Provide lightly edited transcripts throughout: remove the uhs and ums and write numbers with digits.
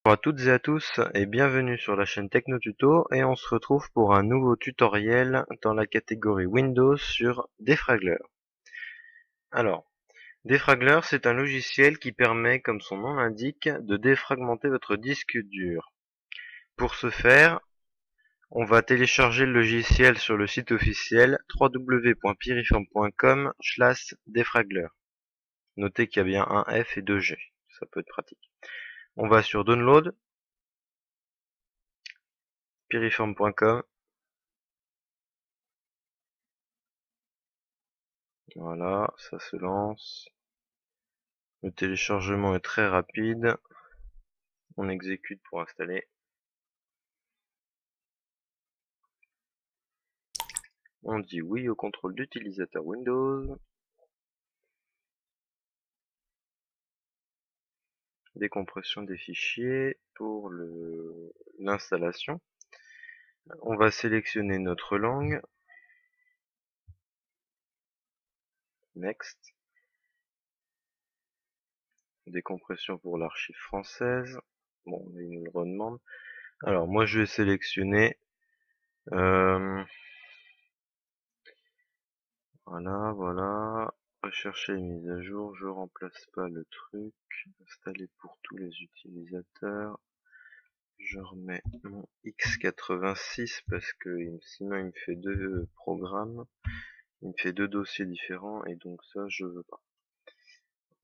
Bonjour à toutes et à tous et bienvenue sur la chaîne TechnoTuto et on se retrouve pour un nouveau tutoriel dans la catégorie Windows sur Defragler. Alors, Defragler c'est un logiciel qui permet, comme son nom l'indique, de défragmenter votre disque dur. Pour ce faire, on va télécharger le logiciel sur le site officiel www.piriform.com/defragler. Notez qu'il y a bien un F et deux G, ça peut être pratique. On va sur Download, piriform.com. Voilà, ça se lance. Le téléchargement est très rapide. On exécute pour installer. On dit oui au contrôle d'utilisateur Windows. Décompression des fichiers pour l'installation. On va sélectionner notre langue. Next. Décompression pour l'archive française. Bon, il nous le redemande. Alors, moi, je vais sélectionner. Voilà. Rechercher les mises à jour. Je remplace pas le truc. Installer pour tous les utilisateurs. Je remets mon x86 parce que sinon il me fait deux programmes. Il me fait deux dossiers différents et donc ça je veux pas.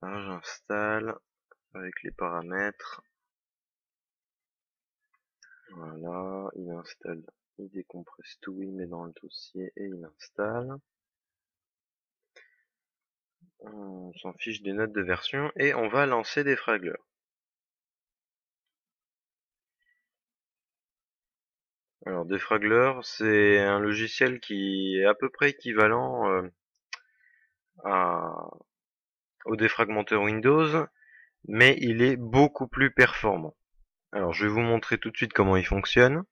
Là j'installe avec les paramètres. Voilà, il installe, il décompresse tout, il met dans le dossier et il installe. On s'en fiche des notes de version et on va lancer Defragler. Alors Defragler c'est un logiciel qui est à peu près équivalent au défragmenteur Windows, mais il est beaucoup plus performant. Alors je vais vous montrer tout de suite comment il fonctionne.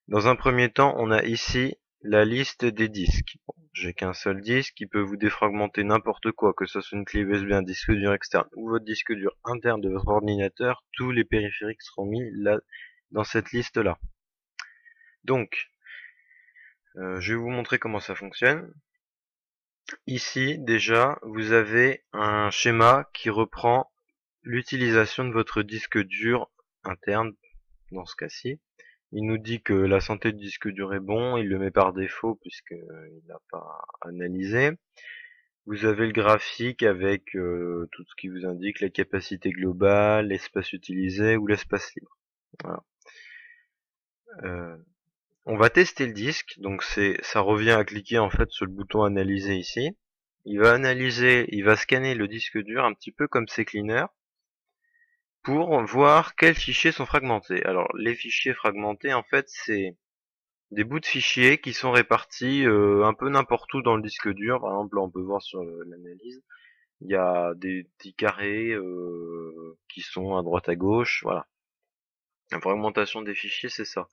Dans un premier temps, on a ici la liste des disques. Bon, j'ai qu'un seul disque qui peut vous défragmenter n'importe quoi, que ce soit une clé USB, un disque dur externe ou votre disque dur interne de votre ordinateur. Tous les périphériques seront mis là dans cette liste là. Donc, je vais vous montrer comment ça fonctionne. Ici, déjà, vous avez un schéma qui reprend l'utilisation de votre disque dur interne dans ce cas-ci. Il nous dit que la santé du disque dur est bon, il le met par défaut puisqu'il n'a pas analysé. Vous avez le graphique avec tout ce qui vous indique la capacité globale, l'espace utilisé ou l'espace libre. Voilà. On va tester le disque, donc ça revient à cliquer en fait sur le bouton analyser ici. Il va analyser, il va scanner le disque dur un petit peu comme CCleaner pour voir quels fichiers sont fragmentés. Alors les fichiers fragmentés en fait c'est des bouts de fichiers qui sont répartis un peu n'importe où dans le disque dur. Par exemple là on peut voir sur l'analyse, il y a des petits carrés qui sont à droite à gauche, voilà. La fragmentation des fichiers c'est ça.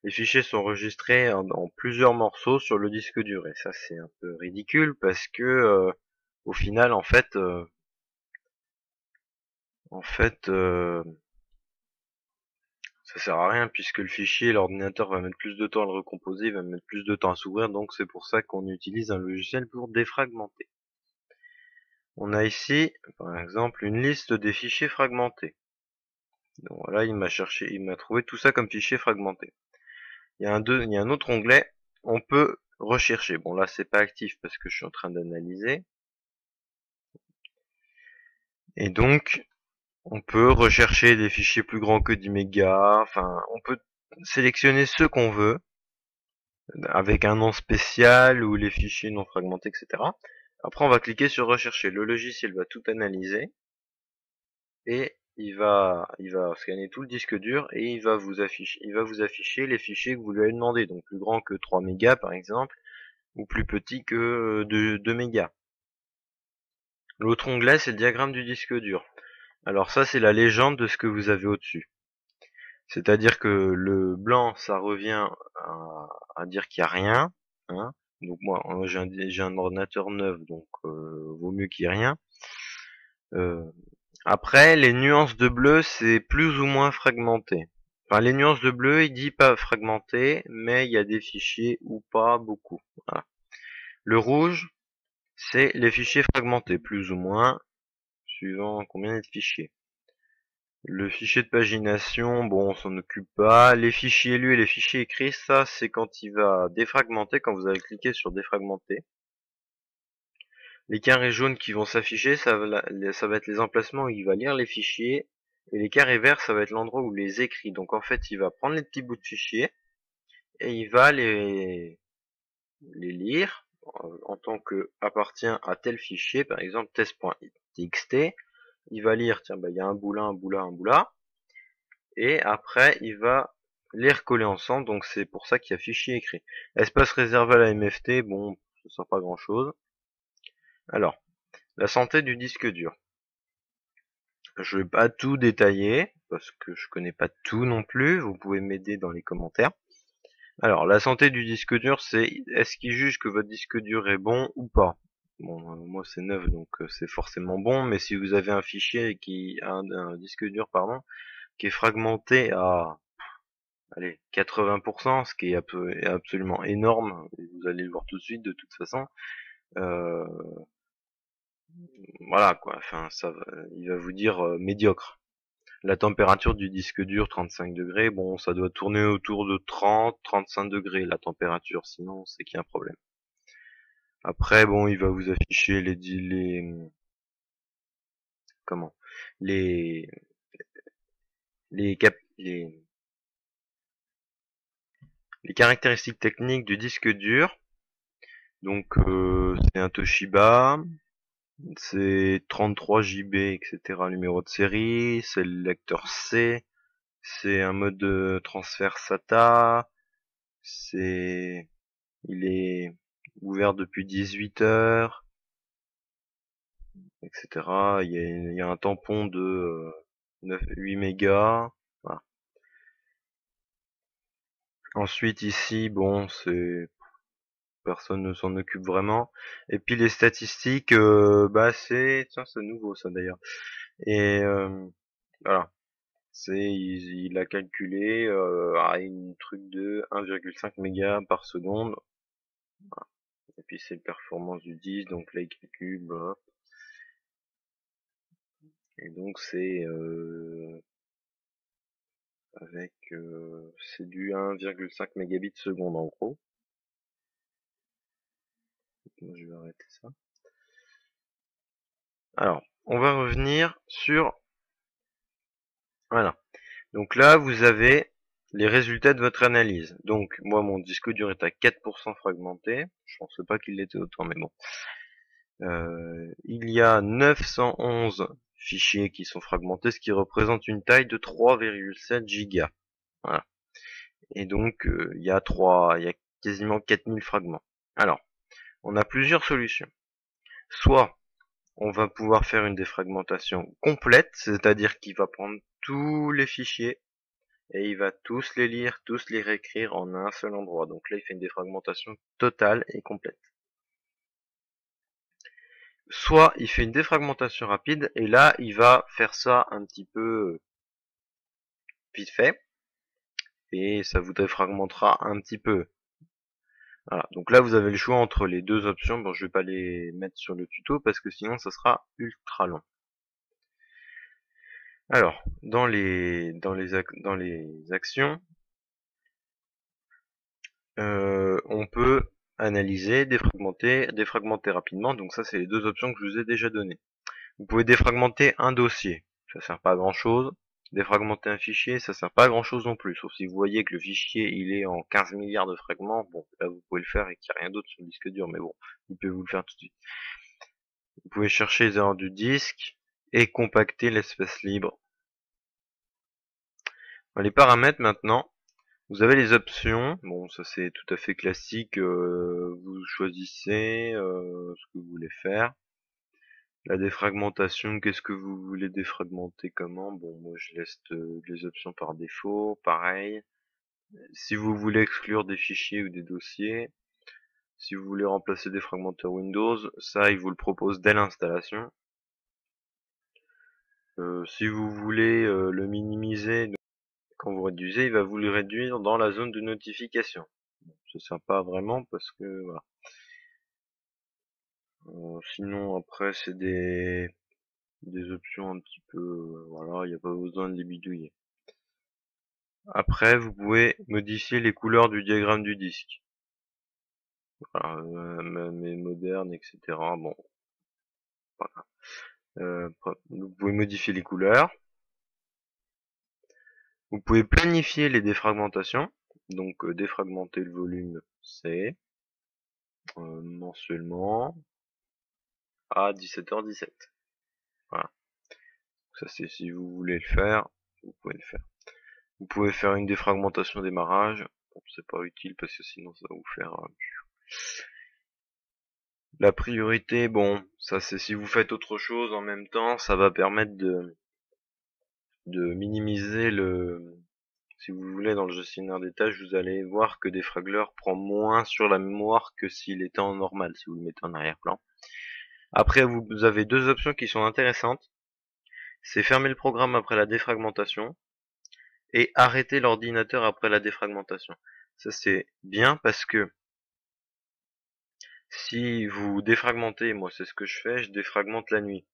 Les fichiers sont enregistrés en plusieurs morceaux sur le disque dur et ça c'est un peu ridicule parce que au final en fait ça sert à rien puisque le fichier, l'ordinateur va mettre plus de temps à le recomposer, il va mettre plus de temps à s'ouvrir, donc c'est pour ça qu'on utilise un logiciel pour défragmenter. On a ici, par exemple, une liste des fichiers fragmentés. Donc voilà, il m'a trouvé tout ça comme fichier fragmenté. Il y a un autre onglet, on peut rechercher. Bon là c'est pas actif parce que je suis en train d'analyser. Et donc, on peut rechercher des fichiers plus grands que 10 mégas, enfin, on peut sélectionner ceux qu'on veut, avec un nom spécial ou les fichiers non fragmentés, etc. Après, on va cliquer sur rechercher. Le logiciel va tout analyser et il va scanner tout le disque dur et il va vous afficher les fichiers que vous lui avez demandé. Donc plus grand que 3 mégas par exemple, ou plus petit que 2 mégas. L'autre onglet, c'est le diagramme du disque dur. Alors ça, c'est la légende de ce que vous avez au-dessus. C'est-à-dire que le blanc, ça revient à dire qu'il n'y a rien. Hein. Donc moi, j'ai un ordinateur neuf, donc vaut mieux qu'il n'y ait rien. Après, les nuances de bleu, c'est plus ou moins fragmenté. Enfin, les nuances de bleu, il dit pas fragmenté, mais il y a des fichiers ou pas beaucoup. Voilà. Le rouge, c'est les fichiers fragmentés, plus ou moins, suivant combien il y a de fichiers. Le fichier de pagination, bon, on s'en occupe pas. Les fichiers lus et les fichiers écrits, ça, c'est quand il va défragmenter, quand vous allez cliquer sur défragmenter. Les carrés jaunes qui vont s'afficher, ça va être les emplacements où il va lire les fichiers. Et les carrés verts, ça va être l'endroit où il les écrit. Donc en fait, il va prendre les petits bouts de fichiers et il va les lire en tant que appartient à tel fichier, par exemple test.txt. Il va lire, tiens, bah, il y a un bout là, un bout là, un bout là. Et après, il va les recoller ensemble. Donc c'est pour ça qu'il y a fichier écrit. Espace réservé à la MFT, bon, ça sert pas grand chose. Alors, la santé du disque dur. Je vais pas tout détailler, parce que je connais pas tout non plus, vous pouvez m'aider dans les commentaires. Alors, la santé du disque dur, c'est est-ce qu'il juge que votre disque dur est bon ou pas. Bon, moi c'est neuf, donc c'est forcément bon, mais si vous avez un fichier un disque dur, pardon, qui est fragmenté à, allez, 80%, ce qui est absolument énorme, et vous allez le voir tout de suite de toute façon, euh, voilà quoi, enfin, il va vous dire médiocre. La température du disque dur, 35 degrés, bon, ça doit tourner autour de 30-35 degrés la température, sinon c'est qu'il y a un problème. Après, bon, il va vous afficher comment, les, les, cap, les caractéristiques techniques du disque dur. Donc, c'est un Toshiba, c'est 33 Go, etc. Numéro de série, c'est le lecteur C, c'est un mode de transfert SATA, c'est il est ouvert depuis 18 heures, etc. Il y a un tampon de 8 mégas. Voilà. Ensuite ici, bon, c'est personne ne s'en occupe vraiment. Et puis les statistiques, bah tiens, c'est nouveau ça d'ailleurs. Et voilà, il a calculé une truc de 1,5 mégas par seconde. Voilà. Et puis c'est la performance du disque, donc là il calcule, blah. Et donc c'est du 1,5 mégabits seconde en gros. Je vais arrêter ça. Alors, on va revenir sur, voilà. Donc là, vous avez les résultats de votre analyse. Donc, moi, mon disque dur est à 4% fragmenté. Je pensais pas qu'il l'était autant, mais bon. Il y a 911 fichiers qui sont fragmentés, ce qui représente une taille de 3,7 gigas. Voilà. Et donc, il y a quasiment 4000 fragments. Alors, on a plusieurs solutions. Soit, on va pouvoir faire une défragmentation complète, c'est-à-dire qu'il va prendre tous les fichiers et il va tous les lire, tous les réécrire en un seul endroit. Donc là, il fait une défragmentation totale et complète. Soit il fait une défragmentation rapide et là, il va faire ça un petit peu vite fait et ça vous défragmentera un petit peu. Voilà. Donc là, vous avez le choix entre les deux options. Bon, je vais pas les mettre sur le tuto parce que sinon, ça sera ultra long. Alors, dans les actions, on peut analyser, défragmenter rapidement. Donc ça, c'est les deux options que je vous ai déjà données. Vous pouvez défragmenter un dossier, ça sert pas à grand chose. Défragmenter un fichier, ça sert pas à grand chose non plus. Sauf si vous voyez que le fichier il est en 15 milliards de fragments, bon, là vous pouvez le faire et qu'il n'y a rien d'autre sur le disque dur, mais bon, il peut vous le faire tout de suite. Vous pouvez chercher les erreurs du disque et compacter l'espace libre. Dans les paramètres maintenant, vous avez les options. Bon, ça c'est tout à fait classique. Vous choisissez ce que vous voulez faire. La défragmentation, qu'est-ce que vous voulez défragmenter, comment? Bon, moi je laisse les options par défaut, pareil. Si vous voulez exclure des fichiers ou des dossiers, si vous voulez remplacer des fragmenteurs Windows, ça il vous le propose dès l'installation. Si vous voulez le minimiser, quand vous réduisez, il va vous le réduire dans la zone de notification. C'est sympa vraiment parce que voilà. Sinon après c'est des options un petit peu voilà, il n'y a pas besoin de les bidouiller. Après vous pouvez modifier les couleurs du diagramme du disque. Voilà, mais moderne, etc. Bon, voilà. Vous pouvez modifier les couleurs. Vous pouvez planifier les défragmentations. Donc défragmenter le volume C mensuellement à 17h17. Voilà. Ça c'est si vous voulez le faire, vous pouvez le faire. Vous pouvez faire une défragmentation démarrage. Bon, c'est pas utile parce que sinon ça va vous faire la priorité. Bon, ça c'est si vous faites autre chose en même temps, ça va permettre de minimiser le. Si vous voulez, dans le gestionnaire des tâches, vous allez voir que Defragler prend moins sur la mémoire que s'il était en normal, si vous le mettez en arrière-plan. Après, vous avez deux options qui sont intéressantes. C'est fermer le programme après la défragmentation et arrêter l'ordinateur après la défragmentation. Ça c'est bien parce que si vous défragmentez, moi c'est ce que je fais, je défragmente la nuit.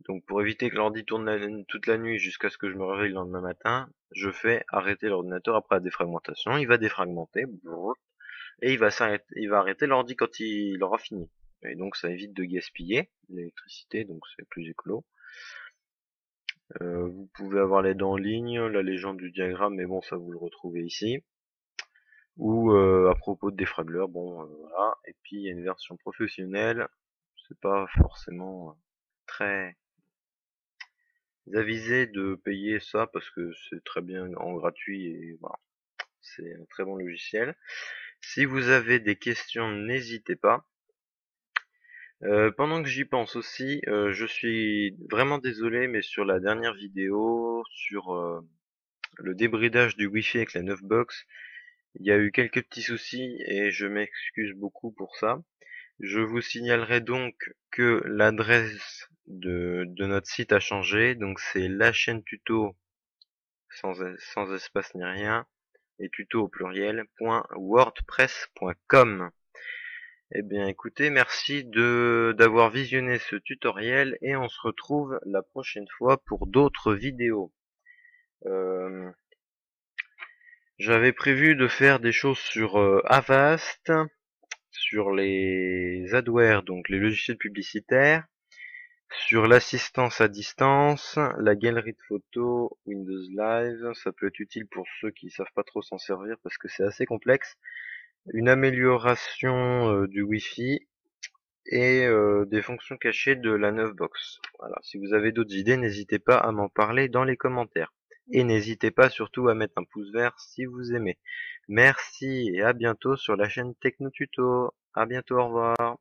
Donc pour éviter que l'ordi tourne toute la nuit jusqu'à ce que je me réveille le lendemain matin, je fais arrêter l'ordinateur après la défragmentation, il va défragmenter, et il va arrêter l'ordi quand il aura fini. Et donc ça évite de gaspiller l'électricité, donc c'est plus écolo. Vous pouvez avoir l'aide en ligne, la légende du diagramme, mais bon ça vous le retrouvez ici. Ou à propos de Defragler, bon voilà. Et puis il y a une version professionnelle, c'est pas forcément très avisé de payer ça parce que c'est très bien en gratuit et voilà, c'est un très bon logiciel. Si vous avez des questions, n'hésitez pas. Pendant que j'y pense aussi, je suis vraiment désolé, mais sur la dernière vidéo, sur le débridage du Wi-Fi avec la 9box, il y a eu quelques petits soucis et je m'excuse beaucoup pour ça. Je vous signalerai donc que l'adresse de notre site a changé, donc c'est la chaîne tuto sans espace ni rien, et tuto au pluriel, .wordpress.com. Eh bien écoutez, merci d'avoir visionné ce tutoriel et on se retrouve la prochaine fois pour d'autres vidéos. Euh, J'avais prévu de faire des choses sur Avast, sur les adwares, donc les logiciels publicitaires, sur l'assistance à distance, la galerie de photos, Windows Live, ça peut être utile pour ceux qui savent pas trop s'en servir parce que c'est assez complexe, une amélioration du Wi-Fi et des fonctions cachées de la 9box. Voilà. Si vous avez d'autres idées, n'hésitez pas à m'en parler dans les commentaires. Et n'hésitez pas surtout à mettre un pouce vert si vous aimez. Merci et à bientôt sur la chaîne Techno Tuto. À bientôt, au revoir.